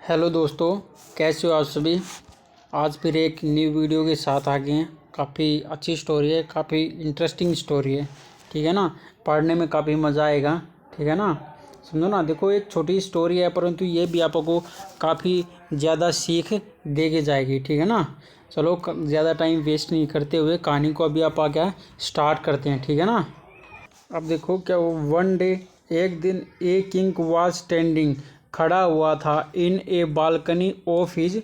Hello दोस्तों, कैसे हो आप सभी। आज फिर एक न्यू वीडियो के साथ आ गए हैं। काफ़ी अच्छी स्टोरी है, काफ़ी इंटरेस्टिंग स्टोरी है। ठीक है ना, पढ़ने में काफ़ी मज़ा आएगा। ठीक है ना, समझो ना। देखो, एक छोटी स्टोरी है परंतु ये भी आपको काफ़ी ज़्यादा सीख दे के जाएगी। ठीक है ना, चलो ज़्यादा टाइम वेस्ट नहीं करते हुए कहानी को अभी आप क्या स्टार्ट करते हैं। ठीक है ना। अब देखो क्या वो वन डे, एक दिन ए किंग वाज स्टैंडिंग, खड़ा हुआ था इन ए बालकनी ऑफ हिज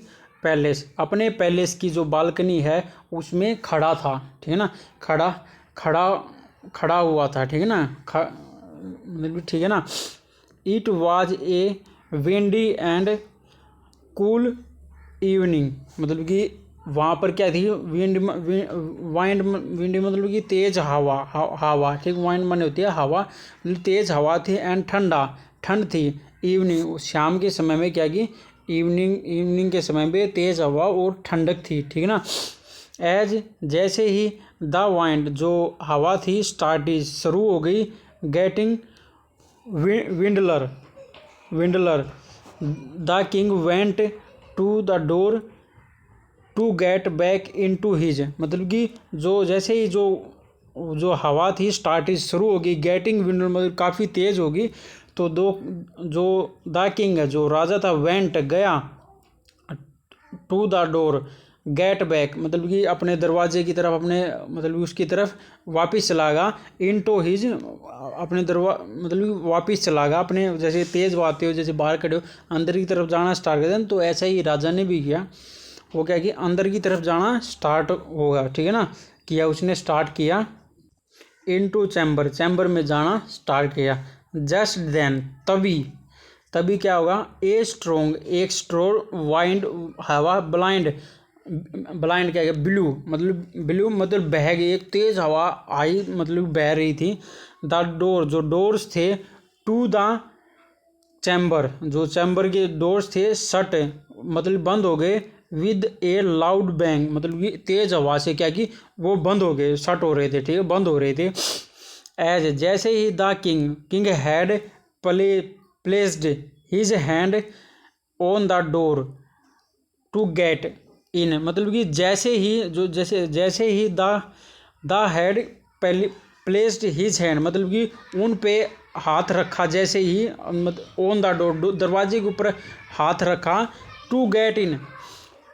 पैलेस, अपने पैलेस की जो बालकनी है उसमें खड़ा था। ठीक है ना, खड़ा खड़ा खड़ा हुआ था। ठीक है ना, मतलब ठीक है ना। It was a windy and cool evening, मतलब कि वहाँ पर क्या थी, वाइंड विंड मतलब कि तेज हवा। ठीक, वाइंड माने होती है हवा, मतलब तेज हवा थी। एंड ठंड थी। इवनिंग, शाम के समय में क्या की, इवनिंग के समय में तेज हवा और ठंडक थी। ठीक है ना। एज जैसे ही द वाइंड, जो हवा थी, स्टार्ट शुरू हो गई, getting Windler the king went to the door to get back in to his, मतलब कि जो जैसे ही जो हवा थी स्टार्ट शुरू होगी, गेटिंग विंड मतलब काफ़ी तेज़ होगी। तो जो द किंग है, जो राजा था, वेंट गया, to the door, get back मतलब कि अपने दरवाजे की तरफ, अपने मतलब कि उसकी तरफ वापस चला गया। इन टू हिज, अपने मतलब कि वापस चला गया अपने, जैसे तेज़ आते हो, जैसे बाहर खड़े हो अंदर की तरफ जाना स्टार्ट कर दें, तो ऐसा ही राजा ने भी किया। वो क्या कि अंदर की तरफ जाना स्टार्ट होगा। ठीक है ना, किया, उसने स्टार्ट किया। इनटू चैम्बर में जाना स्टार्ट किया। जस्ट देन, तभी क्या होगा, एक स्ट्रोंग वाइंड, हवा, ब्लाइंड क्या है, ब्लू मतलब बह गई, एक तेज हवा आई, मतलब बह रही थी। द डोर, जो डोर्स थे, टू द चैम्बर, जो चैम्बर के डोर्स थे, शट मतलब बंद हो गए। विद ए लाउड बैंग, मतलब कि तेज हवा से क्या कि वो बंद हो गए, शट हो रहे थे। ठीक है, बंद हो रहे थे। एज जैसे ही the king had placed his hand on the door to get in, मतलब कि जैसे ही the had placed his hand, मतलब कि उन पे हाथ रखा, जैसे ही ऑन द डोर, दरवाजे के ऊपर हाथ रखा, टू गेट इन,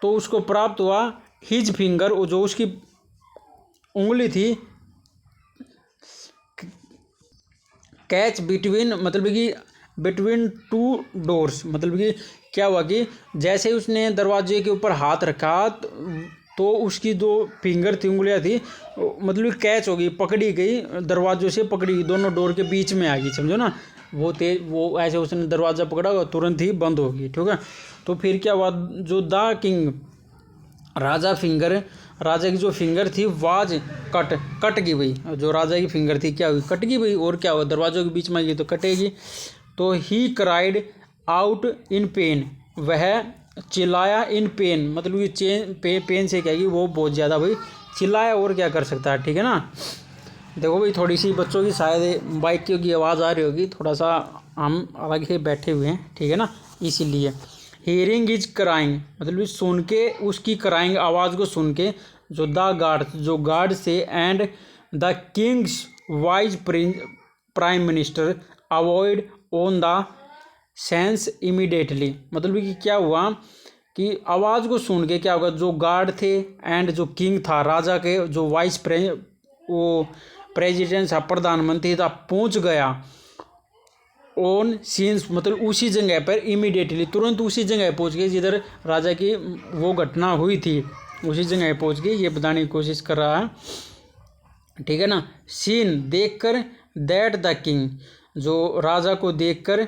तो उसको प्राप्त हुआ, हिज फिंगर, जो उसकी उंगली थी, कैच बिटवीन, मतलब कि बिटवीन टू डोर्स, मतलब कि क्या हुआ कि जैसे ही उसने दरवाजे के ऊपर हाथ रखा, तो उसकी जो फिंगर थी, उंगलियां थी, मतलब कैच हो गई, पकड़ी गई, दरवाजों से पकड़ी गई, दोनों डोर के बीच में आ गई। समझो ना, वो ऐसे उसने दरवाज़ा पकड़ा, तुरंत ही बंद हो गई। ठीक है, तो फिर क्या हुआ, जो द किंग, राजा की जो फिंगर थी, वाज कट गई भाई, जो राजा की फिंगर थी क्या हुई, कट गई भाई। और क्या हुआ, दरवाजों के बीच में गई तो कटेगी। तो he cried out in pen, वह चिल्लाया, इन पेन मतलब कि पेन से क्या कि वो बहुत ज़्यादा भाई चिल्लाया, और क्या कर सकता है। ठीक है ना। देखो भाई, थोड़ी सी बच्चों की शायद बाइक की आवाज़ आ रही होगी, थोड़ा सा हम अलग ही बैठे हुए हैं। ठीक है ना, इसीलिए। हियरिंग इज क्राइंग, मतलब सुन के, उसकी क्राइंग आवाज़ को सुन के, जो गार्ड से, and the Kings wise prime minister avoid on the sense immediately, मतलब कि क्या हुआ कि आवाज़ को सुन के क्या होगा, जो गार्ड थे एंड जो किंग था, राजा के जो वो प्रेसिडेंट था, प्रधानमंत्री था, पहुंच गया ऑन सीन्स, मतलब उसी जगह पर, इमीडिएटली तुरंत उसी जगह पहुंच गए जिधर राजा की वो घटना हुई थी, उसी जगह पहुंच गए, ये बताने की कोशिश कर रहा है। ठीक है ना। सीन देखकर, दैट द किंग, जो राजा को देखकर,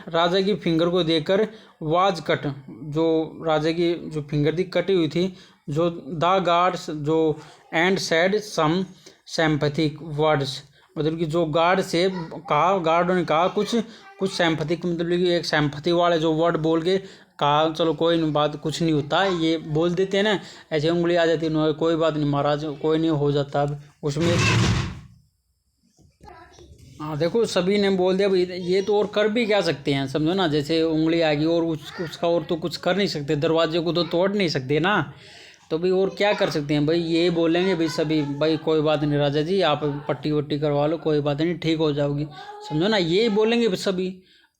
राजा की फिंगर को देखकर, वाज कट, जो राजा की जो फिंगर थी कटी हुई थी, जो द गार्ड्स, जो एंड सैड सम सैम्पैथिक वर्ड्स, मतलब कि जो गार्डों ने कहा कुछ सैम्पैथिक, मतलब कि एक सैम्पैथी वाले जो वर्ड बोल के कहा, चलो कोई नहीं, बात कुछ नहीं होता, ये बोल देते हैं ना, ऐसे उंगली आ जाती है, कोई बात नहीं महाराज, कोई नहीं, हो जाता। अब उसमें हाँ देखो, सभी ने बोल दिया भाई, ये तो और कर भी क्या सकते हैं, समझो ना, जैसे उंगली आ गई और उसका और तो कुछ कर नहीं सकते, दरवाजे को तो तोड़ नहीं सकते ना। तो भाई और क्या कर सकते हैं भाई, ये बोलेंगे भाई सभी, भाई कोई बात नहीं राजा जी, आप पट्टी वट्टी करवा लो, कोई बात नहीं, ठीक हो जाओगी, समझो ना, ये बोलेंगे भाई सभी।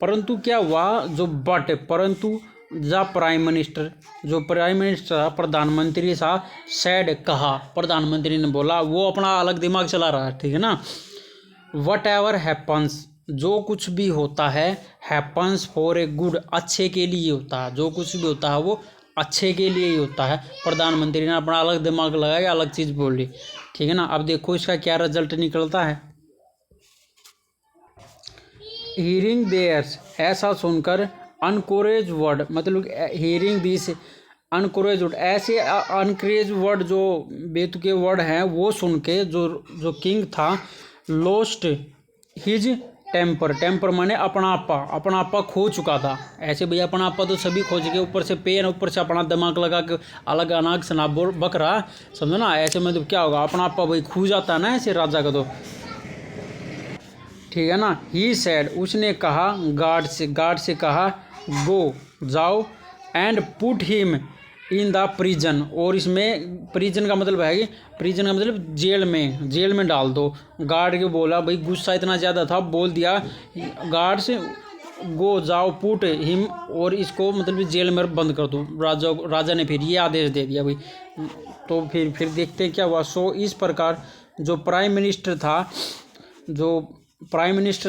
परंतु क्या हुआ, जो बट परंतु द प्राइम मिनिस्टर, जो प्राइम मिनिस्टर था, प्रधानमंत्री था, सैड कहा, प्रधानमंत्री ने बोला, वो अपना अलग दिमाग चला रहा है, ठीक है ना। वट एवर हैपन्स, जो कुछ भी होता है, हैपन्स फॉर ए गुड, अच्छे के लिए होता है, जो कुछ भी होता है वो अच्छे के लिए ही होता है। प्रधानमंत्री ने अपना अलग दिमाग लगाया, अलग चीज़ बोली, ठीक है ना। अब देखो इसका क्या रिजल्ट निकलता है। हीयरिंग देयर्स, ऐसा सुनकर, अनकोरेज वर्ड, मतलब हीयरिंग दिस अनकोरेज वर्ड, ऐसे अनकरेज वर्ड जो बेतुके वर्ड हैं वो सुन के जो जो किंग था, लोस्ट हिज टेम्पर, टेम्पर माने अपना आपा खो चुका था। ऐसे भैया अपना आपा तो सभी खोज के, ऊपर से पेन, ऊपर से अपना दिमाग लगा के अलग अनाग सना बक रहा, समझो ना। ऐसे में तो क्या होगा, अपना आपा भाई खो जाता है ना ऐसे राजा का, तो ठीक है ना। ही सैड, उसने कहा, गार्ड से कहा, गो जाओ, and put him in the prison, और इसमें प्रिजन का मतलब है कि, प्रिजन का मतलब जेल में डाल दो। गार्ड के बोला, भाई गुस्सा इतना ज़्यादा था, बोल दिया गार्ड से, गो जाओ, पुट हिम, और इसको मतलब जेल में बंद कर दो। राजा ने फिर ये आदेश दे दिया भाई। तो फिर देखते क्या हुआ। सो इस प्रकार जो प्राइम मिनिस्टर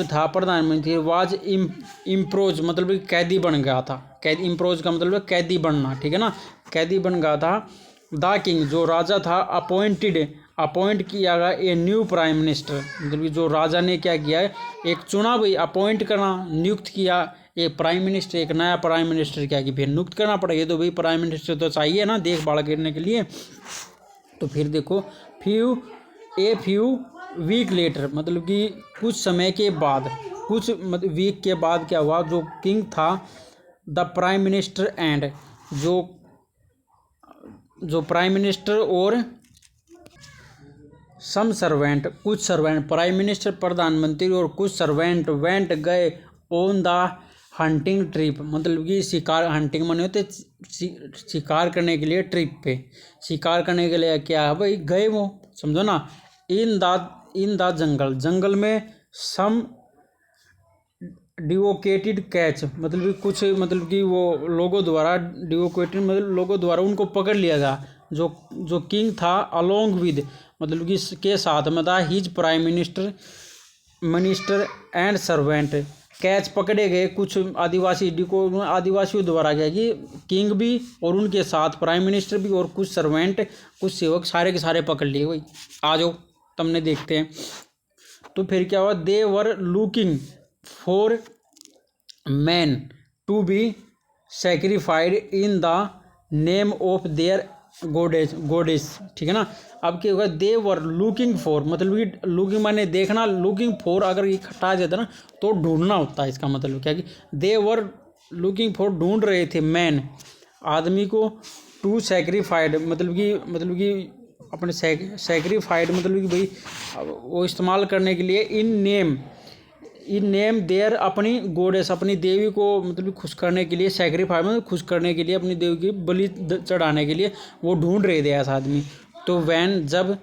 था, प्रधानमंत्री, वाज इम्प्रोज, मतलब कैदी बन गया था। इम्प्रोज का मतलब कैदी बनना, ठीक है ना, कैदी बन गया था। द किंग, जो राजा था, अपॉइंट किया गया ए न्यू प्राइम मिनिस्टर, मतलब जो राजा ने क्या किया है, एक चुना भाई, अपॉइंट करना, नियुक्त किया एक प्राइम मिनिस्टर, एक नया प्राइम मिनिस्टर क्या कि फिर नियुक्त करना पड़ेगा, तो भाई प्राइम मिनिस्टर तो चाहिए ना देखभाल करने के लिए। तो फिर देखो, फ्यू वीक लेटर, मतलब कि कुछ समय के बाद, कुछ मतलब वीक के बाद क्या हुआ, जो किंग था, द प्राइम मिनिस्टर एंड, जो प्राइम मिनिस्टर और सम सर्वेंट, कुछ सर्वेंट, प्राइम मिनिस्टर, प्रधानमंत्री और कुछ सर्वेंट वेंट, गए ऑन द हंटिंग ट्रिप, मतलब कि शिकार, हंटिंग माने होते शिकार करने के लिए, ट्रिप पे शिकार करने के लिए क्या है भाई, गए वो, समझो ना। इन द जंगल में, सम डिवोकेटेड कैच, मतलब कि कुछ, मतलब कि वो लोगों द्वारा, डिवोकेटेड मतलब लोगों द्वारा उनको पकड़ लिया गया, जो किंग था, अलोंग विद, मतलब कि के साथ में था, his prime minister and servant, catch पकड़े गए कुछ आदिवासियों द्वारा, क्या कि किंग भी और उनके साथ प्राइम मिनिस्टर भी और कुछ सर्वेंट, कुछ सेवक, सारे के सारे पकड़ लिए भाई। आ जाओ तुमने देखते हैं। तो फिर क्या हुआ, they were looking for man to be sacrificed in the name of their goddess, ठीक है ना। अब क्या होगा, दे वर लुकिंग फॉर, मतलब कि लुकिंग माने देखना, लुकिंग फॉर अगर ये हटा जाता ना तो ढूंढना होता है, इसका मतलब क्या कि दे वर लुकिंग फॉर, ढूंढ रहे थे, मैन आदमी को, टू सेक्रीफाइड, मतलब कि अपने सेक्रीफाइड, मतलब कि भाई वो इस्तेमाल करने के लिए, इन नेम देयर, अपनी गोडेस, अपनी देवी को मतलब खुश करने के लिए, सेक्रीफाइस में खुश करने के लिए, अपनी देवी की बलि चढ़ाने के लिए वो ढूंढ रहे थे ऐसा आदमी। तो वैन, जब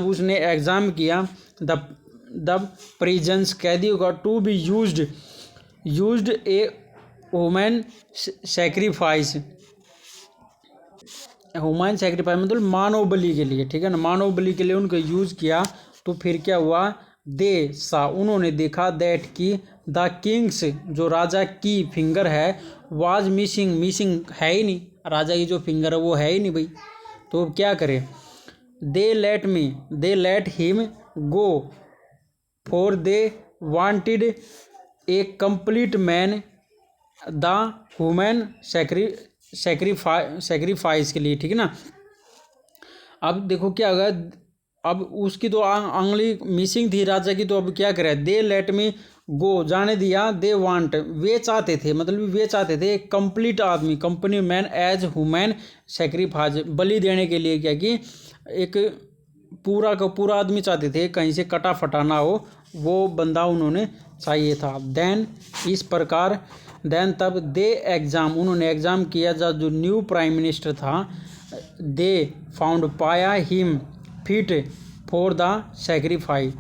उसने एग्ज़ाम किया, द प्रिजन्स, कैदियों का, to be used a human sacrifice, मतलब मानव बलि के लिए, ठीक है ना, मानव बलि के लिए उनको यूज़ किया। तो फिर क्या हुआ, दे सा, उन्होंने देखा, दैट की, द किंग्स, जो राजा की फिंगर है, वाज मिसिंग है ही नहीं, राजा की जो फिंगर है वो है ही नहीं भाई। तो क्या करे, they let him go, for they wanted a complete man, the human sacrifice के लिए, ठीक है ना। अब देखो क्या होगा, अब उसकी तो उंगली मिसिंग थी राजा की, तो अब क्या करे, दे लेट मी गो, जाने दिया, दे वांट, वे चाहते थे, मतलब वे चाहते थे कंप्लीट आदमी, company man as human sacrifice, बलि देने के लिए, क्या कि एक पूरा का पूरा आदमी चाहते थे, कहीं से कटा फटा ना हो, वो बंदा उन्होंने चाहिए था। देन इस प्रकार, देन तब दे एग्ज़ाम, उन्होंने एग्ज़ाम किया जो न्यू प्राइम मिनिस्टर था। दे फाउंड, पाया, him fit for the sacrifice,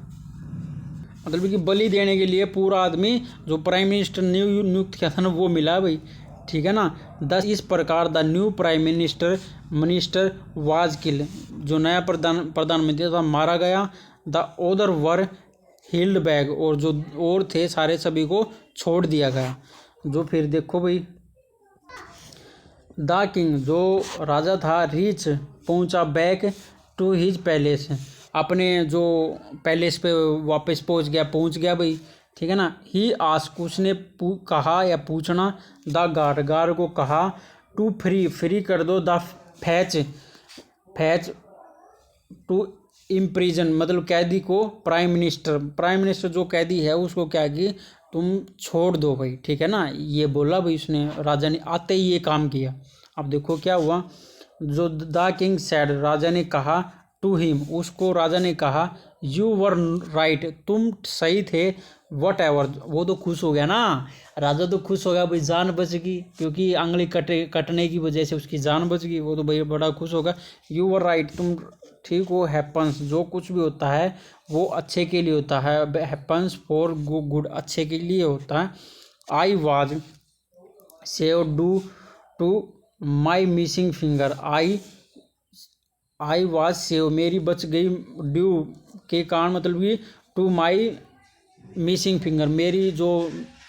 मतलब कि बलि देने के लिए पूरा आदमी जो प्राइम मिनिस्टर नियुक्त किया था ना वो मिला भाई, ठीक है ना। दस इस प्रकार the new prime minister was kill, जो नया प्रधानमंत्री था मारा गया। The other were held back, और जो और थे सारे सभी को छोड़ दिया गया। जो फिर देखो भाई, द किंग, जो राजा था, रीच पहुंचा बैक टू हिज पैलेस, अपने जो पैलेस पे वापस पहुंच गया भाई, ठीक है ना। ही आस्क, उसने कहा या पूछना, द गार्ड को कहा, टू फ्री कर दो, द फैच टू इम्प्रिजन, मतलब कैदी को, प्राइम मिनिस्टर जो कैदी है उसको क्या कि तुम छोड़ दो भाई, ठीक है ना। ये बोला भाई उसने, राजा ने आते ही ये काम किया। अब देखो क्या हुआ, जो द किंग सैड, राजा ने कहा, टू हिम, उसको राजा ने कहा, यू वर राइट, तुम सही थे, वट एवर, वो तो खुश हो गया ना, राजा तो खुश हो गया भाई, जान बच गई, क्योंकि अंगली कटने की वजह से उसकी जान बच गई, वो तो भाई बड़ा खुश होगा। यू वर राइट, तुम ठीक हो, हैपन्स, जो कुछ भी होता है वो अच्छे के लिए होता है, हैपन्स फॉर गुड, अच्छे के लिए होता है। I was save due to my missing finger, I was save, मेरी बच गई, ड्यू के कारण, मतलब कि टू माई मिसिंग फिंगर, मेरी जो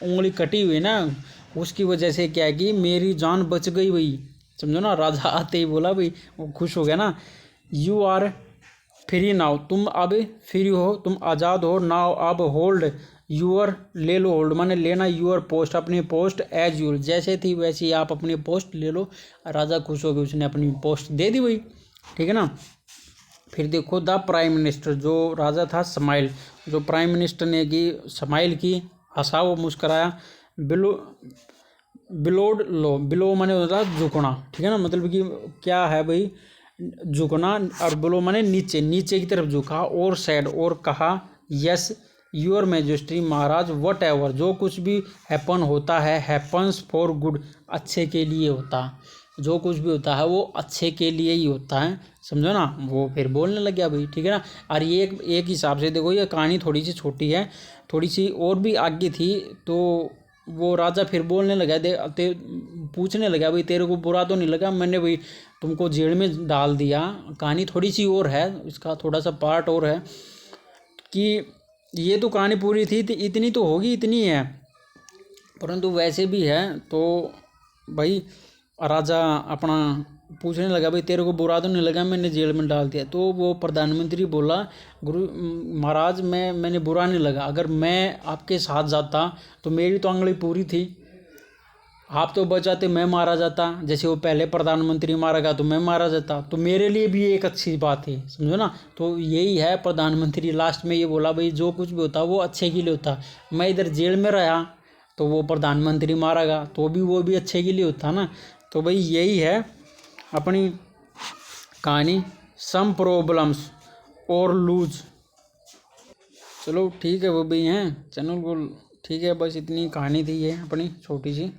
उंगली कटी हुई ना उसकी वजह से क्या है कि मेरी जान बच गई भाई, समझो ना। राजा आते ही बोला भाई, वो खुश हो गया ना। यू आर फ्री नाउ, तुम अब फ्री हो, तुम आज़ाद हो। नाउ अब होल्ड यूर, ले लो, होल्ड माने लेना, यूर पोस्ट, अपनी पोस्ट, एज यूर, जैसे थी वैसे ही आप अपनी पोस्ट ले लो। राजा खुश हो गए, उसने अपनी पोस्ट दे दी भाई, ठीक है ना। फिर देखो द प्राइम मिनिस्टर, जो राजा था, स्माइल, जो प्राइम मिनिस्टर ने की स्माइल की, हंसा, वो मुस्कराया। बिलोड लो, बिलो माने होता है झुकना, ठीक है ना, मतलब कि क्या है भाई, झुकना, और बिलो माने नीचे, नीचे की तरफ झुका। और सैड, और कहा, yes your majesty, Maharaj, what ever, जो कुछ भी हैपन होता है, हैपन्स फॉर गुड, अच्छे के लिए होता है, जो कुछ भी होता है वो अच्छे के लिए ही होता है, समझो ना। वो फिर बोलने लग गया भाई, ठीक है ना। और ये एक हिसाब से देखो, ये कहानी थोड़ी सी छोटी है, थोड़ी सी और भी आगे थी, तो वो राजा फिर बोलने लगा, पूछने लगा, भाई तेरे को बुरा तो नहीं लगा, मैंने भाई तुमको जेल में डाल दिया। कहानी थोड़ी सी और है, इसका थोड़ा सा पार्ट और है, कि ये तो कहानी पूरी थी, इतनी तो होगी, इतनी है, परंतु वैसे भी है। तो भाई राजा अपना पूछने लगा, भाई तेरे को बुरा तो नहीं लगा, मैंने जेल में डाल दिया। तो वो प्रधानमंत्री बोला, गुरु महाराज, मैंने बुरा नहीं लगा, अगर मैं आपके साथ जाता तो मेरी तो उंगली पूरी थी, आप तो बच जाते, मैं मारा जाता, जैसे वो पहले प्रधानमंत्री मारा गया तो मैं मारा जाता, तो मेरे लिए भी एक अच्छी बात है, समझो ना। तो यही है, प्रधानमंत्री लास्ट में ये बोला, भाई जो कुछ भी होता वो अच्छे के लिए होता, मैं इधर जेल में रहा तो वो प्रधानमंत्री मारा गया तो वो भी अच्छे के लिए होता ना। तो भाई यही है अपनी कहानी, सम प्रॉब्लम्स और लूज। चलो ठीक है, वो भी हैं चैनल को, ठीक है, बस इतनी कहानी थी ये अपनी छोटी सी।